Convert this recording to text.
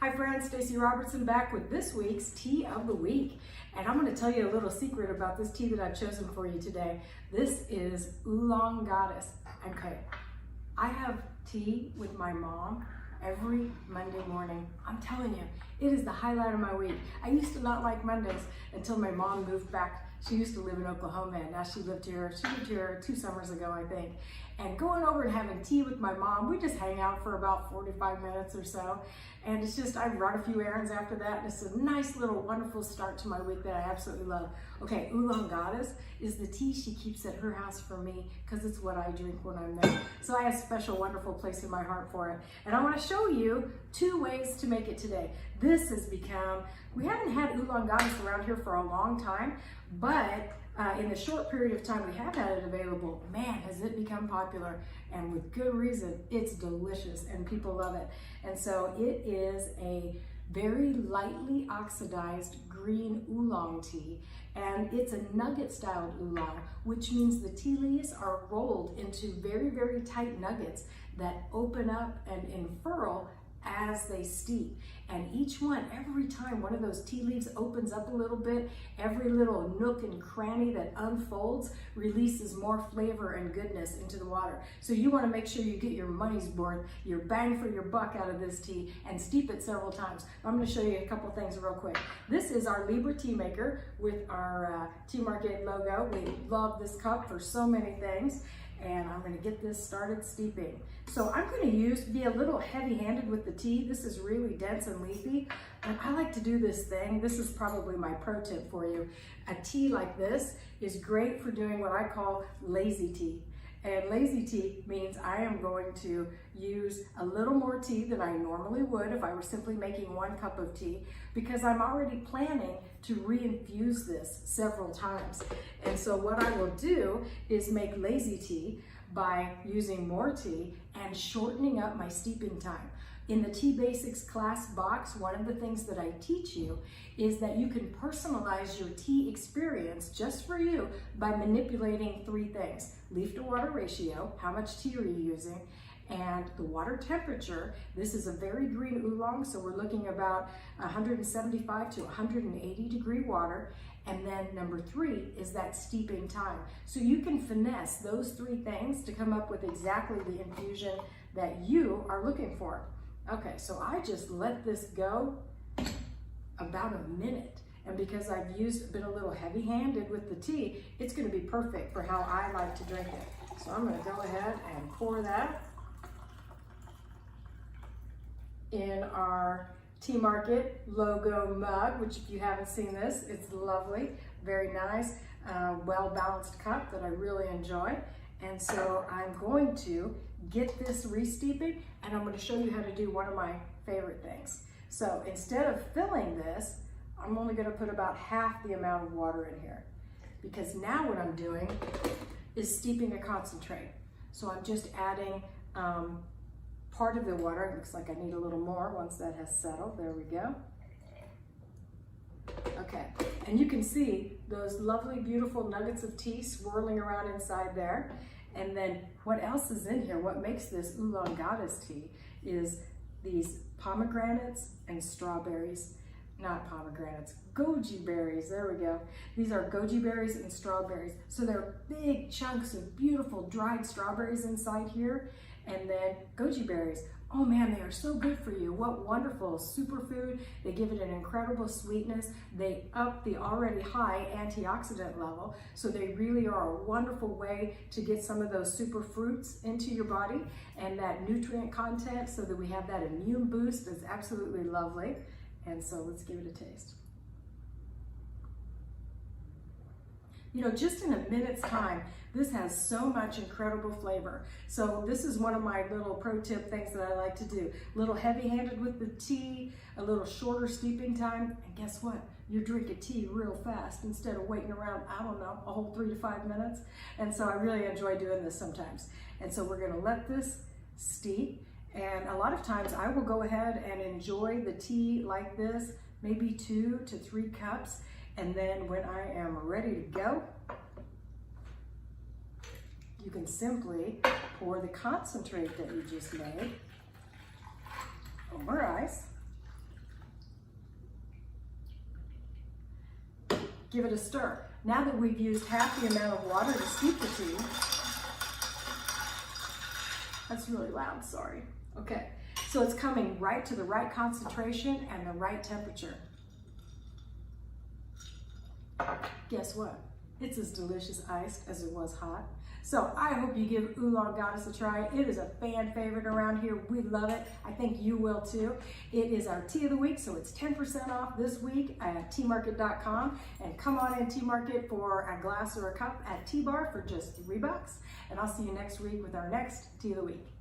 Hi friends, Stacey Robertson back with this week's Tea of the Week. And I'm going to tell you a little secret about this tea that I've chosen for you today. This is Oolong Goddess. Okay, I have tea with my mom every Monday morning. I'm telling you, it is the highlight of my week. I used to not like Mondays until my mom moved back. She used to live in Oklahoma and now she lived here 2 summers ago, I think. And going over and having tea with my mom, we just hang out for about 45 minutes or so. And it's just, I run a few errands after that. And it's a nice little wonderful start to my week that I absolutely love. Okay, Oolong Goddess is the tea she keeps at her house for me because it's what I drink when I'm there. So I have a special, wonderful place in my heart for it. And I want to show you 2 ways to make it today. This has become, we haven't had Oolong Goddess around here for a long time, but in the short period of time we have had it available, man, has it become popular, and with good reason. It's delicious and people love it. And so it is a very lightly oxidized green oolong tea, and it's a nugget styled oolong, which means the tea leaves are rolled into very, very tight nuggets that open up and unfurl as they steep. And each one, every time one of those tea leaves opens up a little bit, every little nook and cranny that unfolds releases more flavor and goodness into the water. So you want to make sure you get your money's worth, your bang for your buck out of this tea, and steep it several times. I'm going to show you a couple things real quick. This is our Libra tea maker with our Tea Market logo. We love this cup for so many things. And I'm going to get this started steeping. So I'm going to be a little heavy-handed with the tea. This is really dense and leafy, and I like to do this thing. This is probably my pro tip for you. A tea like this is great for doing what I call lazy tea. And lazy tea means I am going to use a little more tea than I normally would if I were simply making 1 cup of tea, because I'm already planning to reinfuse this several times. And so what I will do is make lazy tea by using more tea and shortening up my steeping time. In the Tea Basics class box, one of the things that I teach you is that you can personalize your tea experience just for you by manipulating 3 things: leaf to water ratio, how much tea are you using, and the water temperature. This is a very green oolong, so we're looking about 175 to 180 degree water. And then number 3 is that steeping time. So you can finesse those 3 things to come up with exactly the infusion that you are looking for. Okay, so I just let this go about a minute. And because I've been a little heavy-handed with the tea, it's gonna be perfect for how I like to drink it. So I'm gonna go ahead and pour that in our Tea Market logo mug, which if you haven't seen this, it's lovely, very nice, well-balanced cup that I really enjoy. And so I'm going to get this re-steeping, and I'm going to show you how to do one of my favorite things. So instead of filling this, I'm only going to put about half the amount of water in here, because now what I'm doing is steeping a concentrate. So I'm just adding part of the water. It looks like I need a little more once that has settled. There we go. Okay, and you can see those lovely, beautiful nuggets of tea swirling around inside there. And then what else is in here? What makes this Oolong Goddess tea is these pomegranates and strawberries. Not pomegranates, goji berries, there we go. These are goji berries and strawberries. So they're big chunks of beautiful dried strawberries inside here. And then goji berries. Oh man, they are so good for you. What wonderful superfood. They give it an incredible sweetness. They up the already high antioxidant level. So they really are a wonderful way to get some of those super fruits into your body and that nutrient content so that we have that immune boost is absolutely lovely. And so let's give it a taste. You know, just in a minute's time, this has so much incredible flavor. So this is one of my little pro tip things that I like to do. A little heavy-handed with the tea, a little shorter steeping time, and guess what? You're drinking tea real fast instead of waiting around, I don't know, a whole 3 to 5 minutes. And so I really enjoy doing this sometimes. And so we're gonna let this steep. And a lot of times I will go ahead and enjoy the tea like this, maybe 2 to 3 cups. And then when I am ready to go, you can simply pour the concentrate that you just made over ice. give it a stir. Now that we've used half the amount of water to steep the tea, that's really loud, sorry. Okay, so it's coming right to the right concentration and the right temperature. Guess what? It's as delicious iced as it was hot. So I hope you give Oolong Goddess a try. It is a fan favorite around here. We love it. I think you will too. It is our tea of the week, so it's 10% off this week at tmarket.com. And come on in T-Market for a glass or a cup at T-Bar for just $3. And I'll see you next week with our next tea of the week.